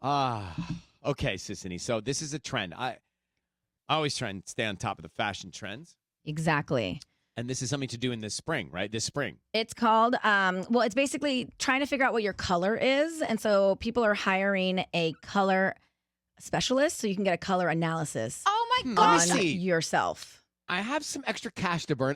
Okay, Sissany. So this is a trend. I always try and stay on top of the fashion trends. Exactly. And this is something to do in this spring, right? This spring. It's called, it's basically trying to figure out what your color is. And so people are hiring a color specialist so you can get a color analysis Oh my Let gosh. me on see. yourself. I have some extra cash to burn.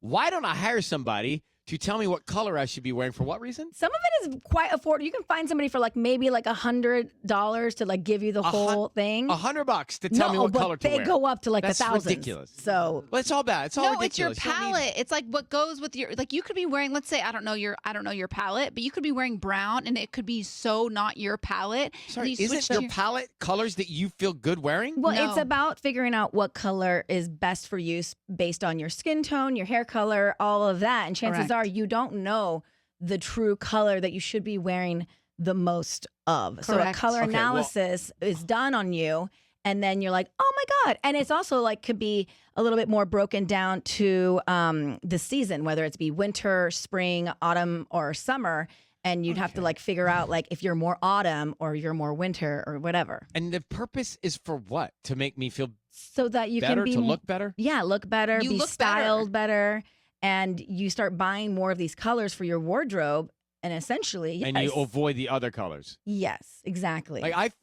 Why don't I hire somebody to tell me what color I should be wearing? For what reason? Some of it is quite affordable. You can find somebody for maybe $100 to give you the whole thing. $100 to tell me what color to they wear. go up to That's thousands. ridiculous. So Well, it's all bad. It's all No, it's your ridiculous. You don't need- palette. It's like what goes with your you could be wearing, let's say, I don't know your palette, but you could be wearing brown and it could be so not your palette. Sorry, And you isn't switch your palette colors that you feel good wearing? well, No. it's about figuring out what color is best for you based on your skin tone, your hair color, all of that. And chances Correct. are you don't know the true color that you should be wearing the most of. So a Correct. color Okay, well- analysis is done on you. And then you're like, oh my God. And it's also could be a little bit more broken down to the season, whether it's be winter, spring, autumn, or summer. And you'd have to figure out if you're more autumn or you're more winter or whatever. And the purpose is for what? To make me feel So that you better, can be to look better? Yeah, look better, You be look styled better. And you start buying more of these colors for your wardrobe. And essentially, yes. And you avoid the other colors. Yes, exactly.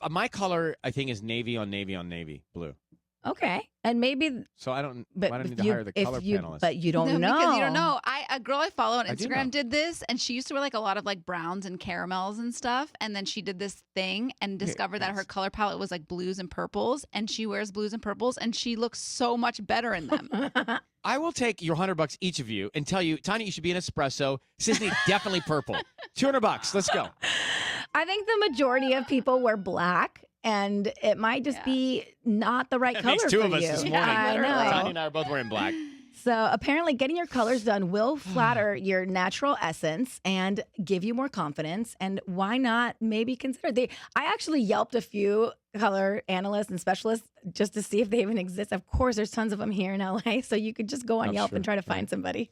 My color, I think, is navy on navy on navy blue. Okay. And maybe, So I don't. but why do I if need to you, hire the if color you, panelist? but you don't know. Because you don't know. A girl I follow on I do know. Instagram did this, and she used to wear a lot of browns and caramels and stuff. And then she did this thing and discovered that her color palette was blues and purples, and she wears blues and purples, and she looks so much better in them. I will take your $100 each of you and tell you, Tanya, you should be an espresso. Sisney, definitely purple. $200. Let's go. I think the majority of people wear black, and it might just be not the right That color makes two for of us you. this morning. I know. Tanya and I are both wearing black. So apparently getting your colors done will flatter your natural essence and give you more confidence. And why not maybe consider I actually Yelped a few color analysts and specialists just to see if they even exist. Of course, there's tons of them here in LA. So you could just go on I'm Yelp sure. and try to find somebody.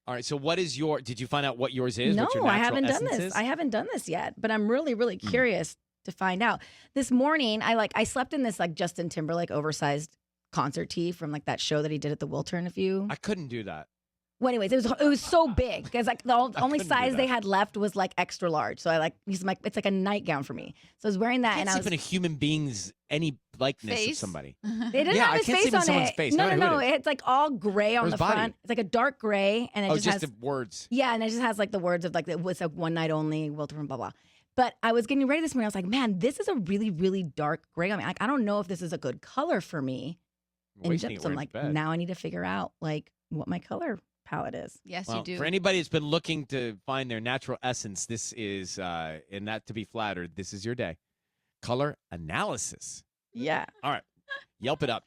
All right. So what is did you find out what yours is? No, what your I natural haven't done essence this. is? I haven't done this yet, but I'm really, really curious to find out. This morning, I slept in this Justin Timberlake oversized concert tee from that show that he did at the Wiltern I couldn't do that. Well, anyways, it was so big because the only couldn't do size they that. had left was extra large. So it's like a nightgown for me. So I was wearing that, I can't and I sleep was. in a human being's any likeness of Face? somebody. It didn't Yeah, have I his can't face sleep in on someone's it. face. No, No, no, who no. did? It's all gray on Or the his body. front. It's a dark gray, and it Just has the words. yeah, and it just has the words of it was a one night only Wiltern blah blah. But I was getting ready this morning. I was like, man, this is a really, really dark gray. I mean, I don't know if this is a good color for me. And Wasting it so I'm wearing bed. now I need to figure out what my color palette is. Yes, Well, you do. for anybody that's been looking to find their natural essence, this is, and not to be flattered, this is your day. Color analysis. Yeah. All right. Yelp it up.